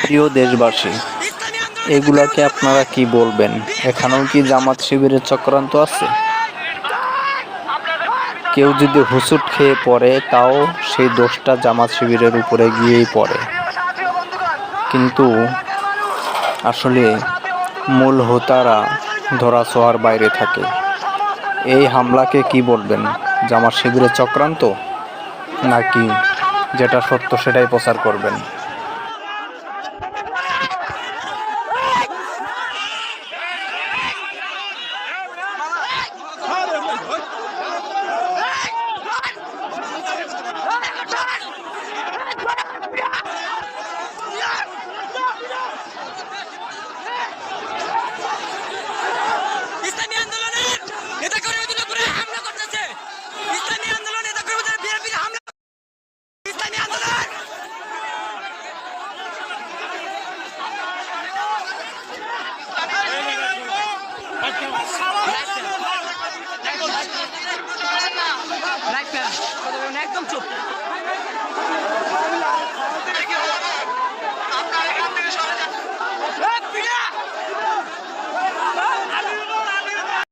প্রিয় দেশবাসী, এগুলাকে আপনারা কি বলবেন? এখানেও কি জামাত শিবিরের চক্রান্ত আছে? কেউ যদি হুসুট খেয়ে পড়ে তাও সেই দোষটা জামাত শিবিরের উপরে গিয়েই পড়ে, কিন্তু আসলে মূল হোতারা ধরাছোঁয়ার বাইরে থাকে। এই হামলাকে কি বলবেন? জামাত শিবিরের চক্রান্ত, নাকি যেটা সত্য সেটাই প্রচার করবেন? ইসলামী আন্দোলনের নেতাকর্মীদের উপরে হামলা করতেছে। ইসলামী আন্দোলন নেতাকর্মীদের বিএনপির হামলা। ইসলামী আন্দোলন লাইক